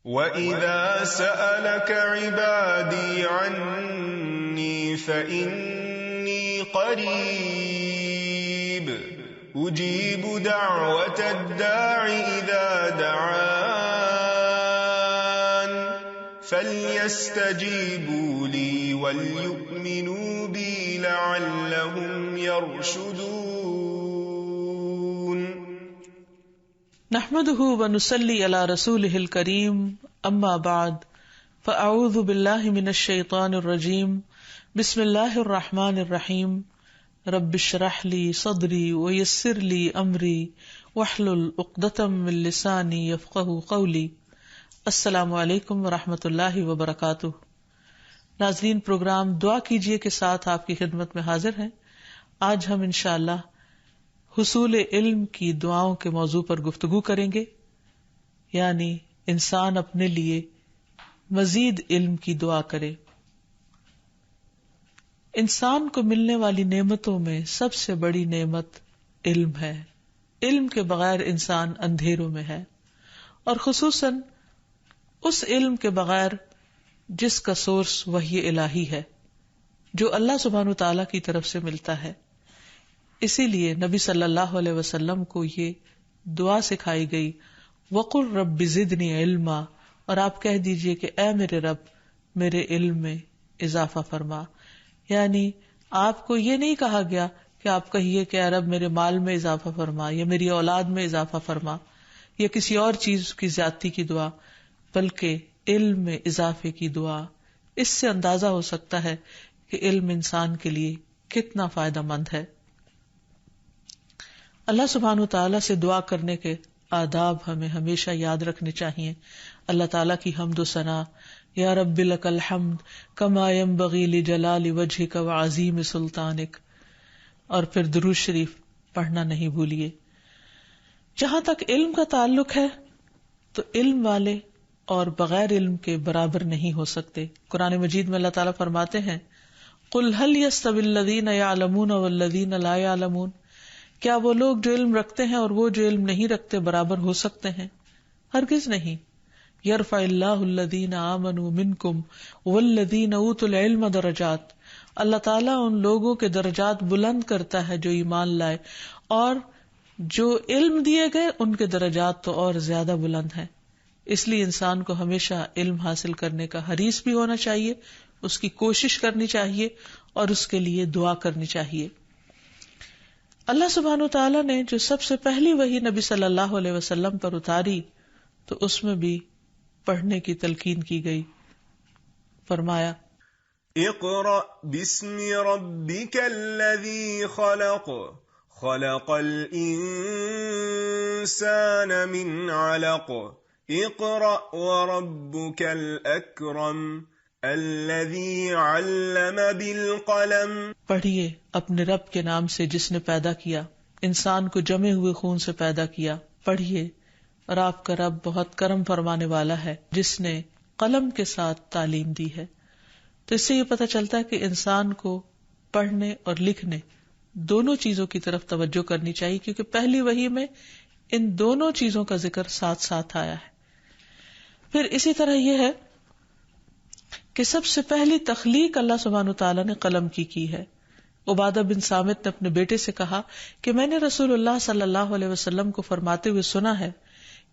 وَإِذَا سَأَلَكَ عِبَادِي عَنِّي فَإِنِّي قَرِيبٌ أُجِيبُ دَعْوَةَ الدَّاعِ إِذَا دَعَانِ فَلْيَسْتَجِيبُوا لِي وَلْيُؤْمِنُوا بِي لَعَلَّهُمْ يَرْشُدُونَ. نحمده ونصلي على رسوله الكريم اما بعد فاعوذ بالله من الشيطان الرجيم بسم الله الرحمن الرحيم رب اشرح لي صدري ويسر لي امري واحلل عقدة من لساني يفقهوا قولي. السلام علیکم ورحمۃ اللہ وبرکاتہ. ناظرین، پروگرام دعا کیجئے کے ساتھ آپ کی خدمت میں حاضر ہیں. آج ہم انشاءاللہ حصول علم کی دعاؤں کے موضوع پر گفتگو کریں گے، یعنی انسان اپنے لیے مزید علم کی دعا کرے. انسان کو ملنے والی نعمتوں میں سب سے بڑی نعمت علم ہے. علم کے بغیر انسان اندھیروں میں ہے، اور خصوصاً اس علم کے بغیر جس کا سورس وحی الہی ہے، جو اللہ سبحانہ تعالیٰ کی طرف سے ملتا ہے. اسی لیے نبی صلی اللہ علیہ وسلم کو یہ دعا سکھائی گئی، وَقُلْ رَبِّ زِدْنِی عِلْمًا، اور آپ کہہ دیجئے کہ اے میرے رب میرے علم میں اضافہ فرما. یعنی آپ کو یہ نہیں کہا گیا کہ آپ کہیے کہ اے رب میرے مال میں اضافہ فرما، یا میری اولاد میں اضافہ فرما، یا کسی اور چیز کی زیادتی کی دعا، بلکہ علم میں اضافے کی دعا. اس سے اندازہ ہو سکتا ہے کہ علم انسان کے لیے کتنا فائدہ مند ہے. اللہ سبحانہ تعالیٰ سے دعا کرنے کے آداب ہمیں ہمیشہ یاد رکھنے چاہیے. اللہ تعالیٰ کی حمد و ثنا، یا رب لک الحمد کما ینبغی لجلال وجہک وعظیم سلطانک، اور پھر درود شریف پڑھنا نہیں بھولیے. جہاں تک علم کا تعلق ہے تو علم والے اور بغیر علم کے برابر نہیں ہو سکتے. قرآن مجید میں اللہ تعالیٰ فرماتے ہیں، قل هل يستوی الذین یعلمون والذین لا یعلمون، کیا وہ لوگ جو علم رکھتے ہیں اور وہ جو علم نہیں رکھتے برابر ہو سکتے ہیں؟ ہرگز نہیں. یرفع اللہ الذین آمنوا منکم والذین اوتوا العلم درجات، اللہ تعالیٰ ان لوگوں کے درجات بلند کرتا ہے جو ایمان لائے، اور جو علم دیے گئے ان کے درجات تو اور زیادہ بلند ہیں. اس لیے انسان کو ہمیشہ علم حاصل کرنے کا حریص بھی ہونا چاہیے، اس کی کوشش کرنی چاہیے، اور اس کے لیے دعا کرنی چاہیے. اللہ سبحانہ وتعالیٰ نے جو سب سے پہلی وحی نبی صلی اللہ علیہ وسلم پر اتاری تو اس میں بھی پڑھنے کی تلقین کی گئی. فرمایا، اقرأ بسم ربک الذی خلق خلق الانسان من علق اقرأ وربک الاکرم الذی علم بالقلم. پڑھیے اپنے رب کے نام سے جس نے پیدا کیا، انسان کو جمے ہوئے خون سے پیدا کیا. پڑھیے، اور آپ کا رب بہت کرم فرمانے والا ہے جس نے قلم کے ساتھ تعلیم دی ہے. تو اس سے یہ پتہ چلتا ہے کہ انسان کو پڑھنے اور لکھنے دونوں چیزوں کی طرف توجہ کرنی چاہیے، کیونکہ پہلی وحی میں ان دونوں چیزوں کا ذکر ساتھ ساتھ آیا ہے. پھر اسی طرح یہ ہے کہ سب سے پہلی تخلیق اللہ سبحانہ تعالیٰ نے قلم کی ہے. عبادہ بن صامت نے اپنے بیٹے سے کہا کہ میں نے رسول اللہ صلی اللہ علیہ وسلم کو فرماتے ہوئے سنا ہے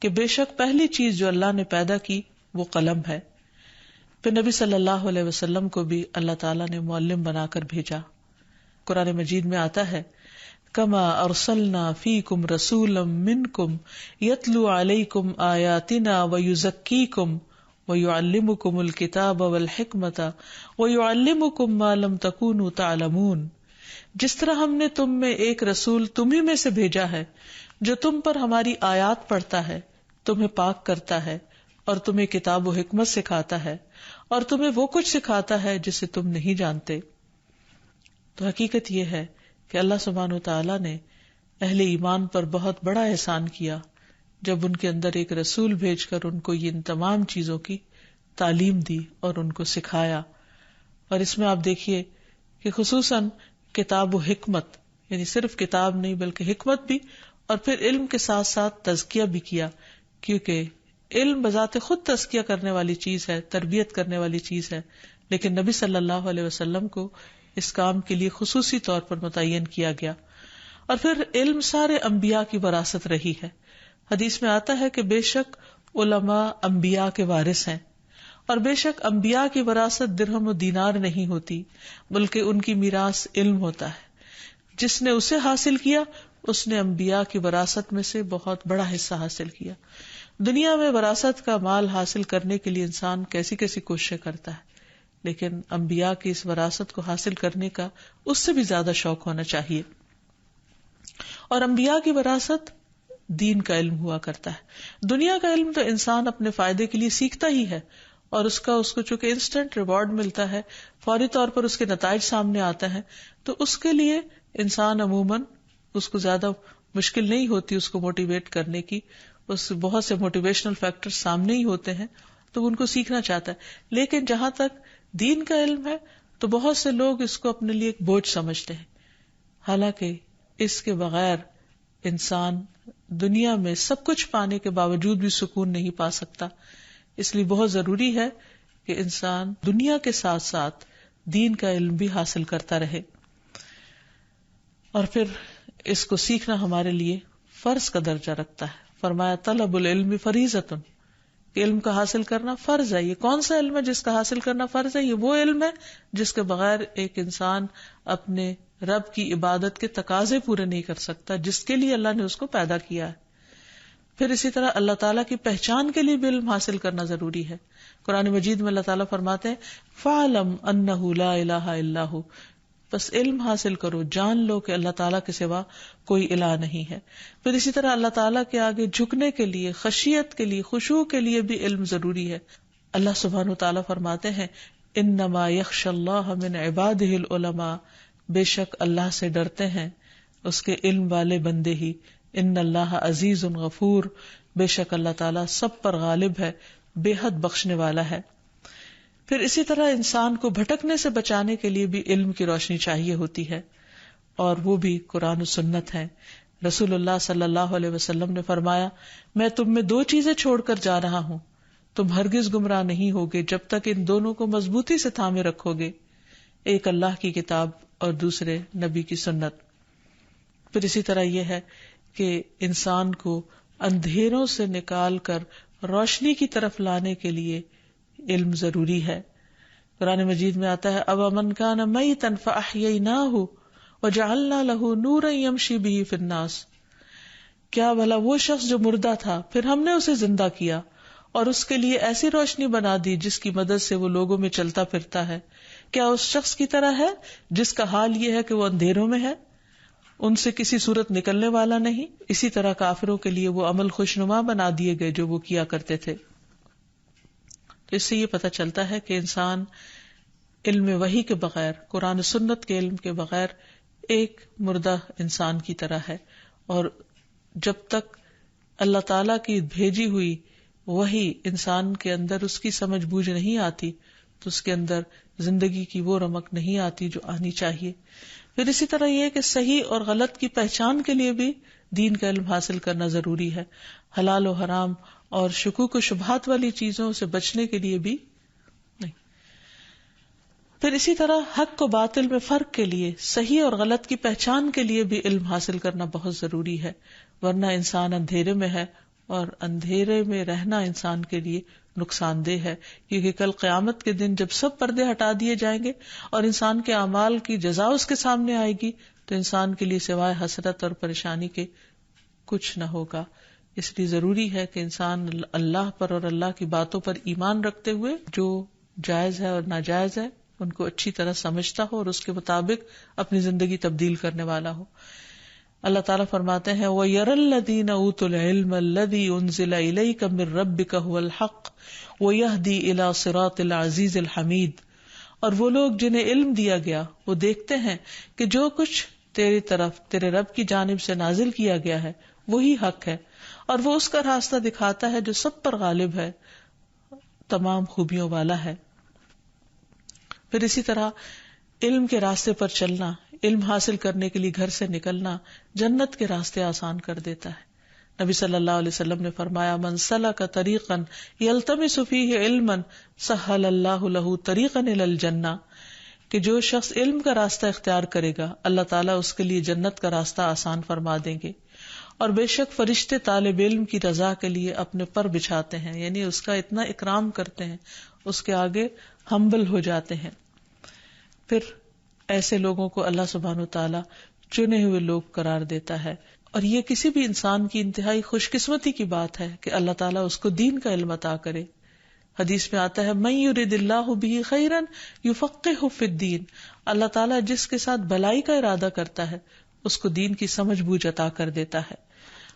کہ بے شک پہلی چیز جو اللہ نے پیدا کی وہ قلم ہے. پھر نبی صلی اللہ علیہ وسلم کو بھی اللہ تعالیٰ نے معلم بنا کر بھیجا. قرآن مجید میں آتا ہے، کما ارسلنا فیکم رسولا منکم یتلو علیکم آیاتنا ویزکیکم وَيُعَلِّمُكُمُ الْكِتَابَ وَالْحِكْمَةَ وَيُعَلِّمُكُمْ مَا لَمْ تَكُونُوا تَعْلَمُونَ. جس طرح ہم نے تم میں ایک رسول تمہیں میں سے بھیجا ہے جو تم پر ہماری آیات پڑھتا ہے، تمہیں پاک کرتا ہے، اور تمہیں کتاب و حکمت سکھاتا ہے، اور تمہیں وہ کچھ سکھاتا ہے جسے تم نہیں جانتے. تو حقیقت یہ ہے کہ اللہ سبحانہ وتعالیٰ نے اہل ایمان پر بہت بڑا احسان کیا جب ان کے اندر ایک رسول بھیج کر ان کو یہ ان تمام چیزوں کی تعلیم دی اور ان کو سکھایا. اور اس میں آپ دیکھیے کہ خصوصاً کتاب و حکمت، یعنی صرف کتاب نہیں بلکہ حکمت بھی، اور پھر علم کے ساتھ ساتھ تزکیہ بھی کیا، کیونکہ علم بذات خود تزکیہ کرنے والی چیز ہے، تربیت کرنے والی چیز ہے، لیکن نبی صلی اللہ علیہ وسلم کو اس کام کے لیے خصوصی طور پر متعین کیا گیا. اور پھر علم سارے انبیاء کی وراثت رہی ہے. حدیث میں آتا ہے کہ بے شک علماء انبیاء کے وارث ہیں، اور بے شک انبیاء کی وراثت درہم و دینار نہیں ہوتی، بلکہ ان کی میراث علم ہوتا ہے. جس نے اسے حاصل کیا اس نے انبیاء کی وراثت میں سے بہت بڑا حصہ حاصل کیا. دنیا میں وراثت کا مال حاصل کرنے کے لیے انسان کیسی کیسی کوششیں کرتا ہے، لیکن انبیاء کی اس وراثت کو حاصل کرنے کا اس سے بھی زیادہ شوق ہونا چاہیے. اور انبیاء کی وراثت دین کا علم ہوا کرتا ہے. دنیا کا علم تو انسان اپنے فائدے کے لیے سیکھتا ہی ہے، اور اس کو چونکہ انسٹنٹ ریوارڈ ملتا ہے، فوری طور پر اس کے نتائج سامنے آتے ہیں، تو اس کے لیے انسان عموماً اس کو زیادہ مشکل نہیں ہوتی اس کو موٹیویٹ کرنے کی. اس بہت سے موٹیویشنل فیکٹر سامنے ہی ہوتے ہیں تو ان کو سیکھنا چاہتا ہے. لیکن جہاں تک دین کا علم ہے تو بہت سے لوگ اس کو اپنے لیے ایک بوجھ سمجھتے ہیں، حالانکہ اس کے بغیر انسان دنیا میں سب کچھ پانے کے باوجود بھی سکون نہیں پا سکتا. اس لیے بہت ضروری ہے کہ انسان دنیا کے ساتھ ساتھ دین کا علم بھی حاصل کرتا رہے. اور پھر اس کو سیکھنا ہمارے لیے فرض کا درجہ رکھتا ہے. فرمایا طلب العلم فریضۃ، کہ علم کا حاصل کرنا فرض ہے. یہ کون سا علم ہے جس کا حاصل کرنا فرض ہے؟ یہ وہ علم ہے جس کے بغیر ایک انسان اپنے رب کی عبادت کے تقاضے پورے نہیں کر سکتا جس کے لیے اللہ نے اس کو پیدا کیا ہے. پھر اسی طرح اللہ تعالیٰ کی پہچان کے لیے بھی علم حاصل کرنا ضروری ہے. قرآن مجید میں اللہ تعالیٰ فرماتے ہیں فَاعْلَمْ أَنَّهُ لَا إِلَهَ إِلَّا هُوَ، بس علم حاصل کرو، جان لو کہ اللہ تعالیٰ کے سوا کوئی الہ نہیں ہے. پھر اسی طرح اللہ تعالیٰ کے آگے جھکنے کے لیے، خشیت کے لیے، خشوع کے لیے بھی علم ضروری ہے. اللہ سبحانہ وتعالیٰ فرماتے ہیں انما یخشی اللہ من عبادہ العلماء، بے شک اللہ سے ڈرتے ہیں اس کے علم والے بندے ہی. ان اللہ عزیز غفور، بے شک اللہ تعالیٰ سب پر غالب ہے، بے حد بخشنے والا ہے. پھر اسی طرح انسان کو بھٹکنے سے بچانے کے لیے بھی علم کی روشنی چاہیے ہوتی ہے، اور وہ بھی قرآن و سنت ہے. رسول اللہ صلی اللہ علیہ وسلم نے فرمایا میں تم میں دو چیزیں چھوڑ کر جا رہا ہوں، تم ہرگز گمراہ نہیں ہوگے جب تک ان دونوں کو مضبوطی سے تھامے رکھو گے، ایک اللہ کی کتاب اور دوسرے نبی کی سنت. پھر اسی طرح یہ ہے کہ انسان کو اندھیروں سے نکال کر روشنی کی طرف لانے کے لیے علم ضروری ہے. قرآن مجید میں آتا ہے أَوَمَنْ كَانَ مَيْتًا فَأَحْيَيْنَاهُ وَجَعَلْنَا لَهُ نُورًا يَمْشِي بِهِ فِي النَّاسِ، کیا بھلا وہ شخص جو مردہ تھا پھر ہم نے اسے زندہ کیا اور اس کے لیے ایسی روشنی بنا دی جس کی مدد سے وہ لوگوں میں چلتا پھرتا ہے. کیا اس شخص کی طرح ہے جس کا حال یہ ہے کہ وہ اندھیروں میں ہے، ان سے کسی صورت نکلنے والا نہیں. اسی طرح کافروں کے لیے وہ عمل خوشنما بنا دیے گئے جو وہ کیا کرتے تھے. تو اس سے یہ پتہ چلتا ہے کہ انسان علم وحی کے بغیر، قرآن سنت کے علم کے بغیر ایک مردہ انسان کی طرح ہے. اور جب تک اللہ تعالیٰ کی بھیجی ہوئی وحی انسان کے اندر اس کی سمجھ بوجھ نہیں آتی تو اس کے اندر زندگی کی وہ رمق نہیں آتی جو آنی چاہیے. پھر اسی طرح یہ کہ صحیح اور غلط کی پہچان کے لیے بھی دین کا علم حاصل کرنا ضروری ہے. حلال و حرام اور شکوک و شبہات والی چیزوں سے بچنے کے لیے بھی نہیں. پھر اسی طرح حق و باطل میں فرق کے لیے، صحیح اور غلط کی پہچان کے لیے بھی علم حاصل کرنا بہت ضروری ہے، ورنہ انسان اندھیرے میں ہے، اور اندھیرے میں رہنا انسان کے لیے نقصان دہ ہے. کیونکہ کل قیامت کے دن جب سب پردے ہٹا دیے جائیں گے اور انسان کے اعمال کی جزا اس کے سامنے آئے گی تو انسان کے لیے سوائے حسرت اور پریشانی کے کچھ نہ ہوگا. اس لیے ضروری ہے کہ انسان اللہ پر اور اللہ کی باتوں پر ایمان رکھتے ہوئے جو جائز ہے اور ناجائز ہے ان کو اچھی طرح سمجھتا ہو اور اس کے مطابق اپنی زندگی تبدیل کرنے والا ہو. اللہ تعالیٰ فرماتے ہیں وَيَرَى الَّذِينَ أُوتُوا الْعِلْمَ الَّذِي أُنزِلَ إِلَيْكَ مِن رَّبِّكَ هُوَ الْحَقُّ وَيَهْدِي إِلَى صِرَاطِ الْعَزِيزِ الْحَمِيدِ، اور وہ لوگ جنہیں علم دیا گیا وہ دیکھتے ہیں کہ جو کچھ تیری طرف تیرے رب کی جانب سے نازل کیا گیا ہے وہی حق ہے، اور وہ اس کا راستہ دکھاتا ہے جو سب پر غالب ہے، تمام خوبیوں والا ہے. پھر اسی طرح علم کے راستے پر چلنا، علم حاصل کرنے کے لیے گھر سے نکلنا جنت کے راستے آسان کر دیتا ہے. نبی صلی اللہ علیہ وسلم نے فرمایا من سلک طریقا یلتمس فیہ علما سہل اللہ لہ طریقا الی الجنہ، کہ جو شخص علم کا راستہ اختیار کرے گا اللہ تعالیٰ اس کے لیے جنت کا راستہ آسان فرما دیں گے. اور بے شک فرشتے طالب علم کی رضا کے لیے اپنے پر بچھاتے ہیں، یعنی اس کا اتنا اکرام کرتے ہیں، اس کے آگے ہمبل ہو جاتے ہیں. پھر ایسے لوگوں کو اللہ سبحانہ وتعالی چنے ہوئے لوگ قرار دیتا ہے. اور یہ کسی بھی انسان کی انتہائی خوش قسمتی کی بات ہے کہ اللہ تعالیٰ اس کو دین کا علم عطا کرے. حدیث میں آتا ہے من یرد اللہ بہ خیرا یفقہہ فی الدین، اللہ تعالیٰ جس کے ساتھ بھلائی کا ارادہ کرتا ہے اس کو دین کی سمجھ بوجھ عطا کر دیتا ہے.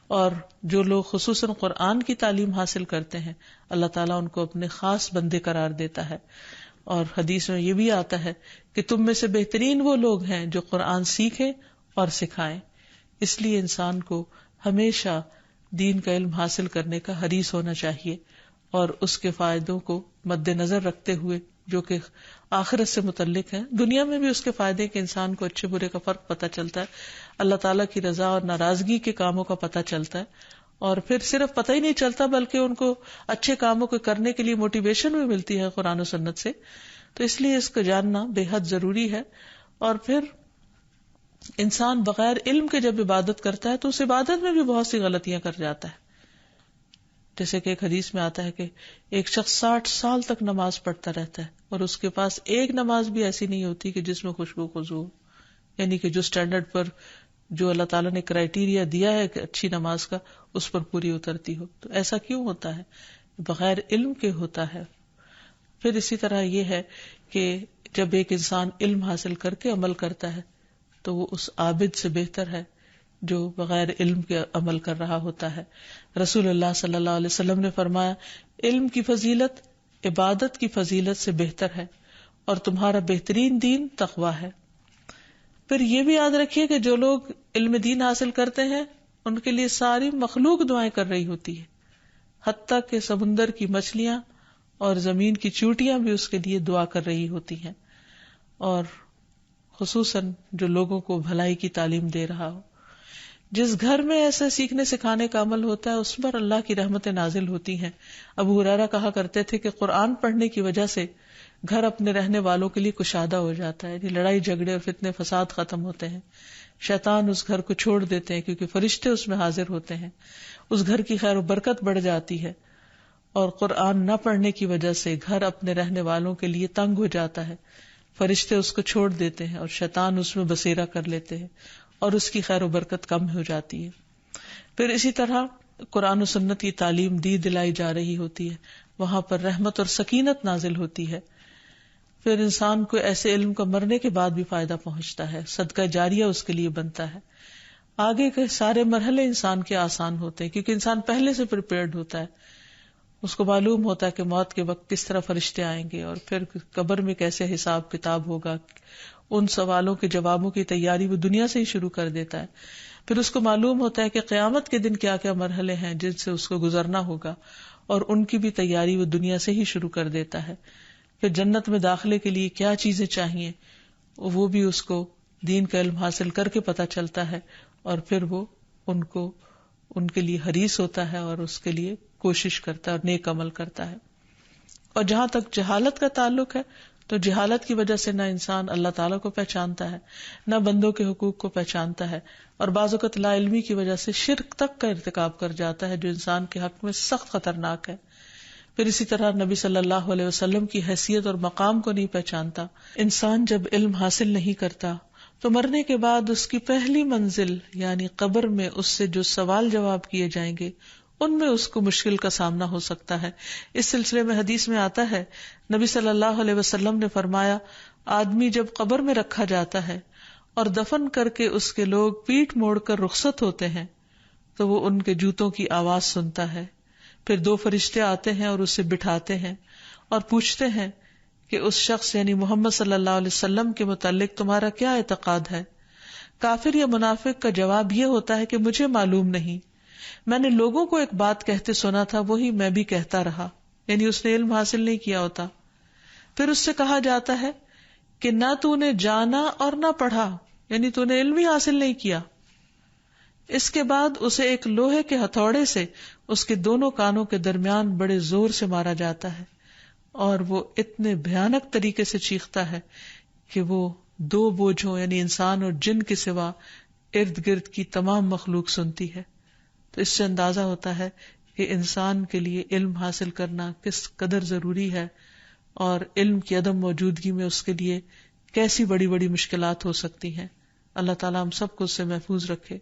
اور جو لوگ خصوصاً قرآن کی تعلیم حاصل کرتے ہیں اللہ تعالیٰ ان کو اپنے خاص بندے قرار دیتا ہے. اور حدیث میں یہ بھی آتا ہے کہ تم میں سے بہترین وہ لوگ ہیں جو قرآن سیکھیں اور سکھائیں. اس لیے انسان کو ہمیشہ دین کا علم حاصل کرنے کا حریص ہونا چاہیے اور اس کے فائدوں کو مد نظر رکھتے ہوئے جو کہ آخرت سے متعلق ہے. دنیا میں بھی اس کے فائدے کہ انسان کو اچھے برے کا فرق پتہ چلتا ہے، اللہ تعالیٰ کی رضا اور ناراضگی کے کاموں کا پتہ چلتا ہے، اور پھر صرف پتہ ہی نہیں چلتا بلکہ ان کو اچھے کاموں کو کرنے کے لیے موٹیویشن بھی ملتی ہے قرآن و سنت سے. تو اس لیے اس کو جاننا بے حد ضروری ہے. اور پھر انسان بغیر علم کے جب عبادت کرتا ہے تو اس عبادت میں بھی بہت سی غلطیاں کر جاتا ہے. جیسے کہ ایک حدیث میں آتا ہے کہ ایک شخص 60 سال تک نماز پڑھتا رہتا ہے اور اس کے پاس ایک نماز بھی ایسی نہیں ہوتی کہ جس میں خوشبو خضوع ہو، یعنی کہ جو سٹینڈرڈ پر جو اللہ تعالیٰ نے کرائیٹیریا دیا ہے کہ اچھی نماز کا اس پر پوری اترتی ہو. تو ایسا کیوں ہوتا ہے؟ بغیر علم کے ہوتا ہے. پھر اسی طرح یہ ہے کہ جب ایک انسان علم حاصل کر کے عمل کرتا ہے تو وہ اس عابد سے بہتر ہے جو بغیر علم کے عمل کر رہا ہوتا ہے. رسول اللہ صلی اللہ علیہ وسلم نے فرمایا علم کی فضیلت عبادت کی فضیلت سے بہتر ہے اور تمہارا بہترین دین تقویٰ ہے. پھر یہ بھی یاد رکھیے کہ جو لوگ علم دین حاصل کرتے ہیں ان کے لیے ساری مخلوق دعائیں کر رہی ہوتی ہے، حتیٰ کہ سمندر کی مچھلیاں اور زمین کی چیونٹیاں بھی اس کے لیے دعا کر رہی ہوتی ہیں. اور خصوصاً جو لوگوں کو بھلائی کی تعلیم دے رہا ہو، جس گھر میں ایسے سیکھنے سکھانے کا عمل ہوتا ہے اس پر اللہ کی رحمتیں نازل ہوتی ہیں. ابو ہریرہ کہا کرتے تھے کہ قرآن پڑھنے کی وجہ سے گھر اپنے رہنے والوں کے لیے کشادہ ہو جاتا ہے، یعنی لڑائی جھگڑے اور فتنے فساد ختم ہوتے ہیں. شیطان اس گھر کو چھوڑ دیتے ہیں کیونکہ فرشتے اس میں حاضر ہوتے ہیں. اس گھر کی خیر و برکت بڑھ جاتی ہے. اور قرآن نہ پڑھنے کی وجہ سے گھر اپنے رہنے والوں کے لیے تنگ ہو جاتا ہے، فرشتے اس کو چھوڑ دیتے ہیں اور شیطان اس میں بسیرا کر لیتے ہیں اور اس کی خیر و برکت کم ہو جاتی ہے. پھر اسی طرح قرآن و سنت کی تعلیم دی دلائی جا رہی ہوتی ہے، وہاں پر رحمت اور سکینت نازل ہوتی ہے. پھر انسان کو ایسے علم کا مرنے کے بعد بھی فائدہ پہنچتا ہے، صدقہ جاریہ اس کے لیے بنتا ہے. آگے کے سارے مرحلے انسان کے آسان ہوتے ہیں کیونکہ انسان پہلے سے پریپیئرڈ ہوتا ہے. اس کو معلوم ہوتا ہے کہ موت کے وقت کس طرح فرشتے آئیں گے اور پھر قبر میں کیسے حساب کتاب ہوگا. ان سوالوں کے جوابوں کی تیاری وہ دنیا سے ہی شروع کر دیتا ہے. پھر اس کو معلوم ہوتا ہے کہ قیامت کے دن کیا کیا مرحلے ہیں جن سے اس کو گزرنا ہوگا اور ان کی بھی تیاری وہ دنیا سے ہی شروع کر دیتا ہے. پھر جنت میں داخلے کے لیے کیا چیزیں چاہیے وہ بھی اس کو دین کا علم حاصل کر کے پتہ چلتا ہے اور پھر وہ ان کے لیے حریص ہوتا ہے اور اس کے لیے کوشش کرتا ہے اور نیک عمل کرتا ہے. اور جہاں تک جہالت کا تعلق ہے تو جہالت کی وجہ سے نہ انسان اللہ تعالیٰ کو پہچانتا ہے نہ بندوں کے حقوق کو پہچانتا ہے اور بعض اوقات لا علمی کی وجہ سے شرک تک کا ارتکاب کر جاتا ہے جو انسان کے حق میں سخت خطرناک ہے. پھر اسی طرح نبی صلی اللہ علیہ وسلم کی حیثیت اور مقام کو نہیں پہچانتا. انسان جب علم حاصل نہیں کرتا تو مرنے کے بعد اس کی پہلی منزل یعنی قبر میں اس سے جو سوال جواب کیے جائیں گے ان میں اس کو مشکل کا سامنا ہو سکتا ہے. اس سلسلے میں حدیث میں آتا ہے نبی صلی اللہ علیہ وسلم نے فرمایا آدمی جب قبر میں رکھا جاتا ہے اور دفن کر کے اس کے لوگ پیٹھ موڑ کر رخصت ہوتے ہیں تو وہ ان کے جوتوں کی آواز سنتا ہے. پھر 2 فرشتے آتے ہیں اور اسے بٹھاتے ہیں اور پوچھتے ہیں کہ اس شخص یعنی محمد صلی اللہ علیہ وسلم کے متعلق تمہارا کیا اعتقاد ہے؟ کافر یا منافق کا جواب یہ ہوتا ہے کہ مجھے معلوم نہیں، میں نے لوگوں کو ایک بات کہتے سنا تھا وہی میں بھی کہتا رہا، یعنی اس نے علم حاصل نہیں کیا ہوتا. پھر اس سے کہا جاتا ہے کہ نہ تو نے جانا اور نہ پڑھا، یعنی تو نے علم ہی حاصل نہیں کیا. اس کے بعد اسے ایک لوہے کے ہتھوڑے سے اس کے دونوں کانوں کے درمیان بڑے زور سے مارا جاتا ہے، اور وہ اتنے بھیانک طریقے سے چیختا ہے کہ وہ دو بوجھوں یعنی انسان اور جن کے سوا ارد گرد کی تمام مخلوق سنتی ہے۔ تو اس سے اندازہ ہوتا ہے کہ انسان کے لیے علم حاصل کرنا کس قدر ضروری ہے، اور علم کی عدم موجودگی میں اس کے لیے کیسی بڑی بڑی مشکلات ہو سکتی ہیں۔ اللہ تعالیٰ ہم سب کو اس سے محفوظ رکھے۔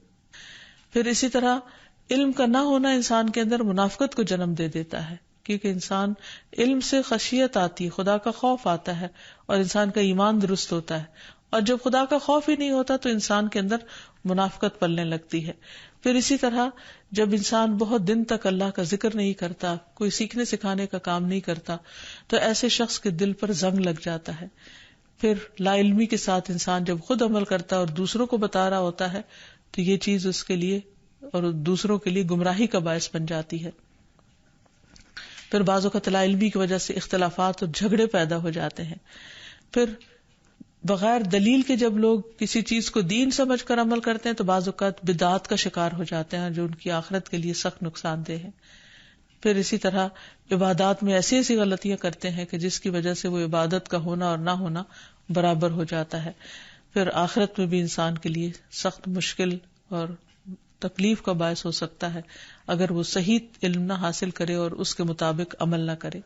پھر اسی طرح علم کا نہ ہونا انسان کے اندر منافقت کو جنم دے دیتا ہے، کیونکہ انسان علم سے خشیت آتی ہے، خدا کا خوف آتا ہے، اور انسان کا ایمان درست ہوتا ہے، اور جب خدا کا خوف ہی نہیں ہوتا تو انسان کے اندر منافقت پلنے لگتی ہے۔ پھر اسی طرح جب انسان بہت دن تک اللہ کا ذکر نہیں کرتا، کوئی سیکھنے سکھانے کا کام نہیں کرتا، تو ایسے شخص کے دل پر زنگ لگ جاتا ہے۔ پھر لا علمی کے ساتھ انسان جب خود عمل کرتا ہے اور دوسروں کو بتا رہا ہوتا ہے تو یہ چیز اس کے لیے اور دوسروں کے لیے گمراہی کا باعث بن جاتی ہے۔ پھر بعض اوقات لا علمی کی وجہ سے اختلافات اور جھگڑے پیدا ہو جاتے ہیں۔ پھر بغیر دلیل کے جب لوگ کسی چیز کو دین سمجھ کر عمل کرتے ہیں تو بعض اوقات بدعات کا شکار ہو جاتے ہیں جو ان کی آخرت کے لیے سخت نقصان دہ ہے۔ پھر اسی طرح عبادات میں ایسی ایسی غلطیاں کرتے ہیں کہ جس کی وجہ سے وہ عبادت کا ہونا اور نہ ہونا برابر ہو جاتا ہے۔ پھر آخرت میں بھی انسان کے لیے سخت مشکل اور تکلیف کا باعث ہو سکتا ہے اگر وہ صحیح علم نہ حاصل کرے اور اس کے مطابق عمل نہ کرے۔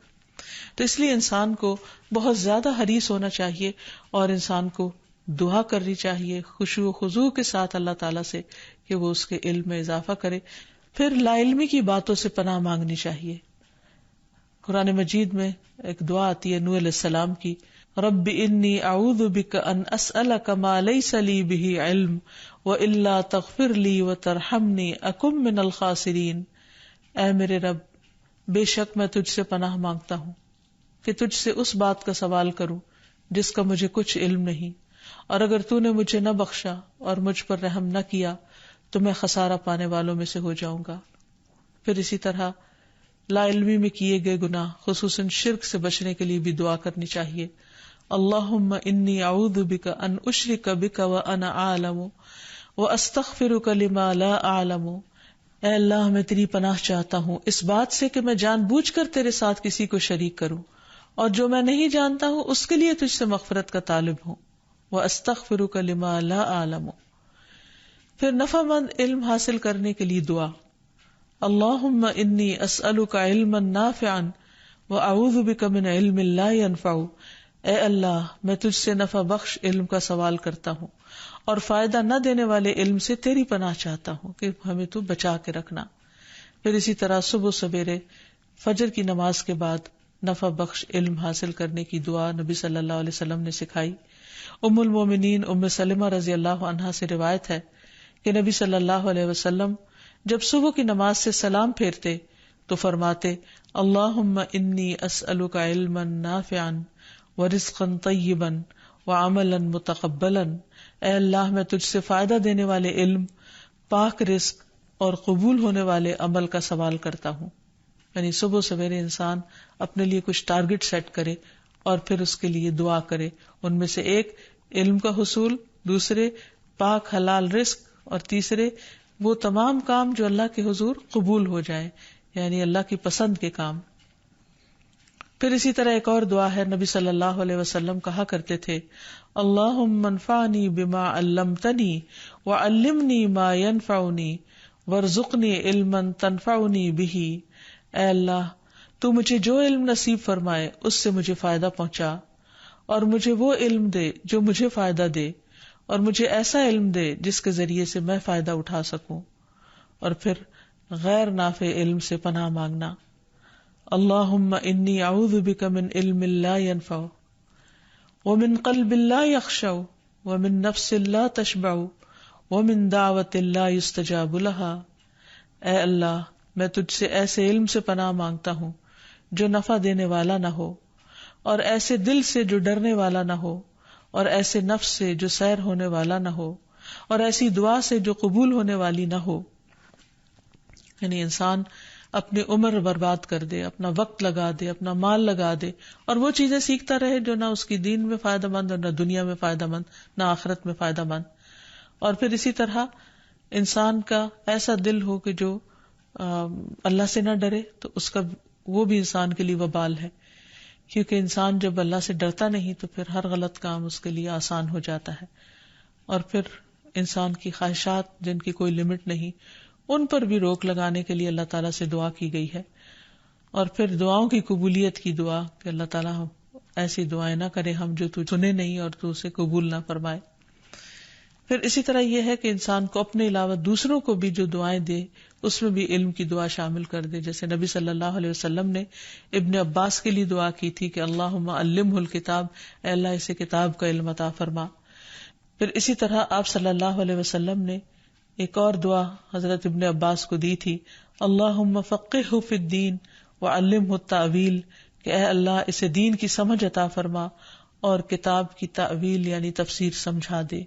تو اس لیے انسان کو بہت زیادہ حریص ہونا چاہیے اور انسان کو دعا کرنی چاہیے خشوع و خضوع کے ساتھ اللہ تعالیٰ سے کہ وہ اس کے علم میں اضافہ کرے۔ پھر لا علمی کی باتوں سے پناہ مانگنی چاہیے۔ قرآن مجید میں ایک دعا آتی ہے نوح علیہ السلام کی، رب انی اعوذ بک ان اسألک ما لیس لی بہ علم والا تغفر لی وترحمنی اکن من الخاسرین۔ اے میرے رب، بے شک میں تجھ سے پناہ مانگتا ہوں کہ تجھ سے اس بات کا سوال کروں جس کا مجھے کچھ علم نہیں، اور اگر تو نے مجھے نہ بخشا اور مجھ پر رحم نہ کیا تو میں خسارہ پانے والوں میں سے ہو جاؤں گا۔ پھر اسی طرح لا علمی میں کیے گئے گناہ خصوصاً شرک سے بچنے کے لیے بھی دعا کرنی چاہیے۔ اللہم انی اعوذ بک ان اشرک بک وانا اعلم واستغفرک لما لا اعلم۔ اے اللہ، میں تیری پناہ چاہتا ہوں اس بات سے کہ میں جان بوجھ کر تیرے ساتھ کسی کو شریک کروں، اور جو میں نہیں جانتا ہوں اس کے لیے تجھ سے مغفرت کا طالب ہوں۔ واستغفرک لما لا اعلم۔ پھر نفع مند علم حاصل کرنے کے لیے دعا، اللہم انی اسألک علما نافعا واعوذ بک من علم لا ينفع۔ اے اللہ، میں تجھ سے نفع بخش علم کا سوال کرتا ہوں اور فائدہ نہ دینے والے علم سے تیری پناہ چاہتا ہوں کہ ہمیں تو بچا کے رکھنا۔ پھر اسی طرح صبح سویرے فجر کی نماز کے بعد نفع بخش علم حاصل کرنے کی دعا نبی صلی اللہ علیہ وسلم نے سکھائی۔ ام المومنین ام سلمہ رضی اللہ عنہا سے روایت ہے کہ نبی صلی اللہ علیہ وسلم جب صبح کی نماز سے سلام پھیرتے تو فرماتے، اللہم انی اسألک علما نافعا ورزقا طیبا وعملا متقبلا۔ اے اللہ، میں تجھ سے فائدہ دینے والے علم، پاک رزق اور قبول ہونے والے عمل کا سوال کرتا ہوں۔ یعنی صبح سویرے انسان اپنے لیے کچھ ٹارگٹ سیٹ کرے اور پھر اس کے لیے دعا کرے، ان میں سے ایک علم کا حصول، دوسرے پاک حلال رزق، اور تیسرے وہ تمام کام جو اللہ کے حضور قبول ہو جائیں، یعنی اللہ کی پسند کے کام۔ پھر اسی طرح ایک اور دعا ہے، نبی صلی اللہ علیہ وسلم کہا کرتے تھے، اللہم انفعنی بما علمتنی وعلمنی ما ینفعنی وارزقنی علما تنفعنی بہ۔ اے اللہ، تو مجھے جو علم نصیب فرمائے اس سے مجھے فائدہ پہنچا، اور مجھے وہ علم دے جو مجھے فائدہ دے، اور مجھے ایسا علم دے جس کے ذریعے سے میں فائدہ اٹھا سکوں۔ اور پھر غیر نافع علم سے پناہ مانگنا، اللہم انی اعوذ بک من علم لا ینفع ومن قلب لا یخشع ومن نفس لا تشبع ومن دعوت لا یستجاب لها۔ اے اللہ، میں تجھ سے ایسے علم سے پناہ مانگتا ہوں جو نفع دینے والا نہ ہو، اور ایسے دل سے جو ڈرنے والا نہ ہو، اور ایسے نفس سے جو سیر ہونے والا نہ ہو، اور ایسی دعا سے جو قبول ہونے والی نہ ہو۔ یعنی انسان اپنی عمر برباد کر دے، اپنا وقت لگا دے، اپنا مال لگا دے، اور وہ چیزیں سیکھتا رہے جو نہ اس کی دین میں فائدہ مند اور نہ دنیا میں فائدہ مند، نہ آخرت میں فائدہ مند۔ اور پھر اسی طرح انسان کا ایسا دل ہو کہ جو اللہ سے نہ ڈرے تو اس کا وہ بھی انسان کے لیے وبال ہے، کیونکہ انسان جب اللہ سے ڈرتا نہیں تو پھر ہر غلط کام اس کے لیے آسان ہو جاتا ہے، اور پھر انسان کی خواہشات جن کی کوئی لمٹ نہیں ان پر بھی روک لگانے کے لیے اللہ تعالیٰ سے دعا کی گئی ہے. اور پھر دعاؤں کی قبولیت کی دعا کہ اللہ تعالیٰ ایسی دعائیں نہ کرے ہم جو تو سنے نہیں اور تو اسے قبول نہ فرمائے. پھر اسی طرح یہ ہے کہ انسان کو اپنے علاوہ دوسروں کو بھی جو دعائیں دے اس میں بھی علم کی دعا شامل کر دے، جیسے نبی صلی اللہ علیہ وسلم نے ابن عباس کے لیے دعا کی تھی کہ اللہم علمہ الکتاب، اے اللہ اسے کتاب کا علم عطا فرما. پھر اسی طرح آپ صلی اللہ علیہ وسلم نے ایک اور دعا حضرت ابن عباس کو دی تھی، اللہم فقہہ فی الدین وعلمہ التأویل، کہ اے اللہ اسے دین کی سمجھ عطا فرما اور کتاب کی تأویل یعنی تفسیر سمجھا دے.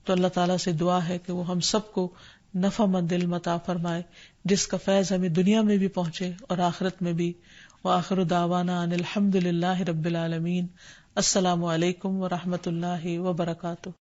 تو اللہ تعالیٰ سے دعا ہے کہ وہ ہم سب کو نفع مند علم عطا فرمائے جس کا فیض ہمیں دنیا میں بھی پہنچے اور آخرت میں بھی. وآخر دعوانا ان الحمد للہ رب العالمین. السلام علیکم ورحمۃ اللہ وبرکاتہ.